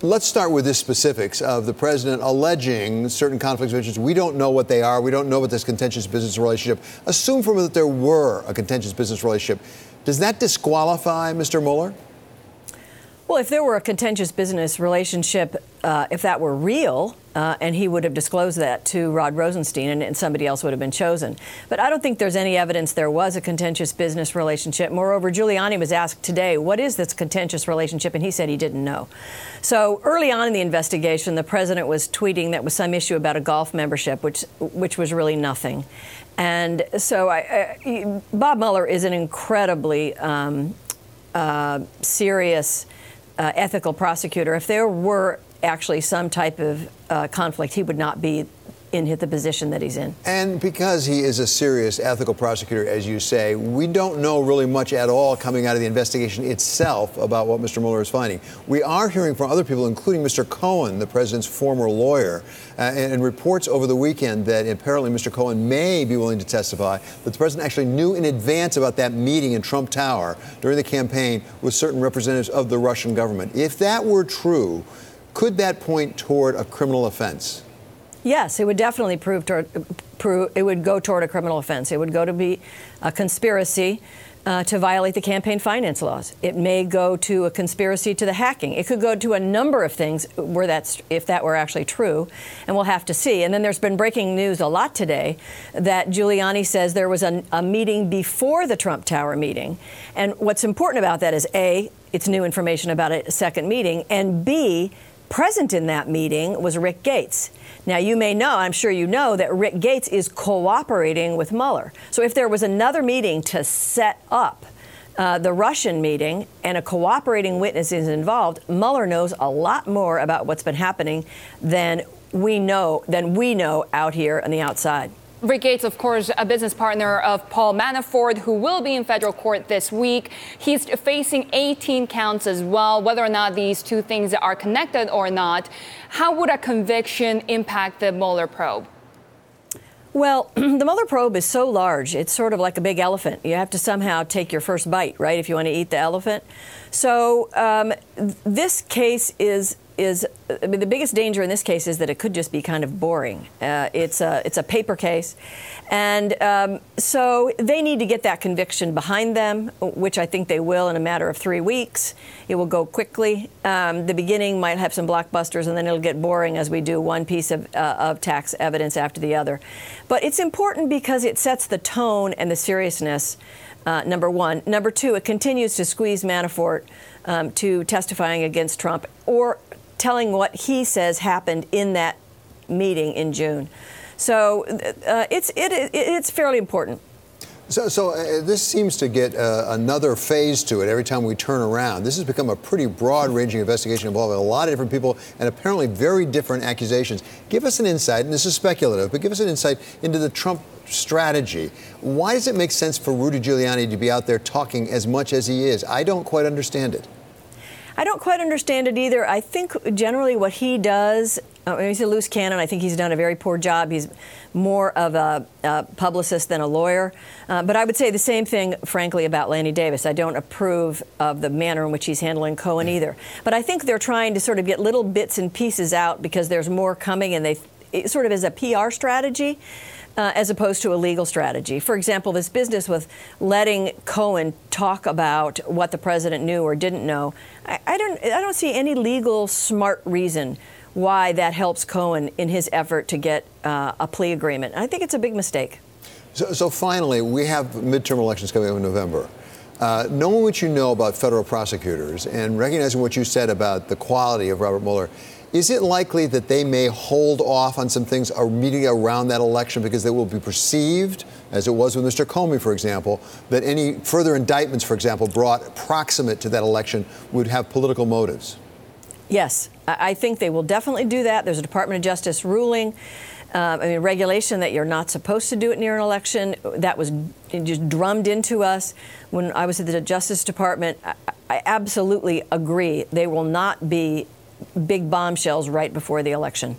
Let's start with the specifics of the president alleging certain conflicts of interest. We don't know what they are. We don't know what this contentious business relationship. Assume for a minute that there were a contentious business relationship. Does that disqualify Mr. Mueller? Well, if there were a contentious business relationship, if that were real, and he would have disclosed that to Rod Rosenstein and somebody else would have been chosen. But I don't think there's any evidence there was a contentious business relationship. Moreover, Giuliani was asked today, what is this contentious relationship? And he said he didn't know. So early on in the investigation, the president was tweeting that was some issue about a golf membership, which was really nothing. And so Bob Mueller is an incredibly serious ethical prosecutor. If there were actually some type of conflict, he would not be in the position that he's in. And because he is a serious ethical prosecutor, as you say, we don't know really much at all coming out of the investigation itself about what Mr. Mueller is finding. We are hearing from other people, including Mr. Cohen, the president's former lawyer, and reports over the weekend that apparently Mr. Cohen may be willing to testify, but the president actually knew in advance about that meeting in Trump Tower during the campaign with certain representatives of the Russian government. If that were true, could that point toward a criminal offense? Yes, it would definitely it would go toward a criminal offense. It would go to be a conspiracy to violate the campaign finance laws. It may go to a conspiracy to the hacking. It could go to a number of things if that were actually true, and we'll have to see. And then there's been breaking news a lot today that Giuliani says there was a meeting before the Trump Tower meeting. And what's important about that is, A, it's new information about a second meeting, and B, present in that meeting was Rick Gates. Now, you may know, I'm sure you know, that Rick Gates is cooperating with Mueller. So if there was another meeting to set up the Russian meeting and a cooperating witness is involved, Mueller knows a lot more about what's been happening than we know out here on the outside. Rick Gates, of course, a business partner of Paul Manafort, who will be in federal court this week. He's facing 18 counts as well, whether or not these two things are connected or not. How would a conviction impact the Mueller probe? Well, the Mueller probe is so large, it's sort of like a big elephant. You have to somehow take your first bite, right, if you want to eat the elephant. So this case I mean, the biggest danger in this case is that it could just be kind of boring. It's a paper case. And so they need to get that conviction behind them, which I think they will in a matter of 3 weeks. It will go quickly. The beginning might have some blockbusters, and then it'll get boring as we do one piece of tax evidence after the other. But it's important because it sets the tone and the seriousness, number one. Number two, it continues to squeeze Manafort to testifying against Trump or telling what he says happened in that meeting in June. So it's fairly important. So this seems to get another phase to it every time we turn around. This has become a pretty broad-ranging investigation involving a lot of different people and apparently very different accusations. Give us an insight, and this is speculative, but give us an insight into the Trump strategy. Why does it make sense for Rudy Giuliani to be out there talking as much as he is? I don't quite understand it. I don't quite understand it either. I think generally what he does, he's a loose cannon. I think he's done a very poor job. He's more of a publicist than a lawyer. But I would say the same thing, frankly, about Lanny Davis. I don't approve of the manner in which he's handling Cohen either. But I think they're trying to sort of get little bits and pieces out because there's more coming, and it sort of is a PR strategy as opposed to a legal strategy. For example, this business with letting Cohen talk about what the president knew or didn't know, I don't see any legal smart reason why that helps Cohen in his effort to get a plea agreement. I think it's a big mistake. So finally, we have midterm elections coming up in November. Knowing what you know about federal prosecutors and recognizing what you said about the quality of Robert Mueller, is it likely that they may hold off on some things immediately around that election because they will be perceived, as it was with Mr. Comey, for example, that any further indictments, for example, brought proximate to that election would have political motives? Yes, I think they will definitely do that. There's a Department of Justice ruling, regulation that you're not supposed to do it near an election. That was just drummed into us when I was at the Justice Department. I absolutely agree. They will not be big bombshells right before the election.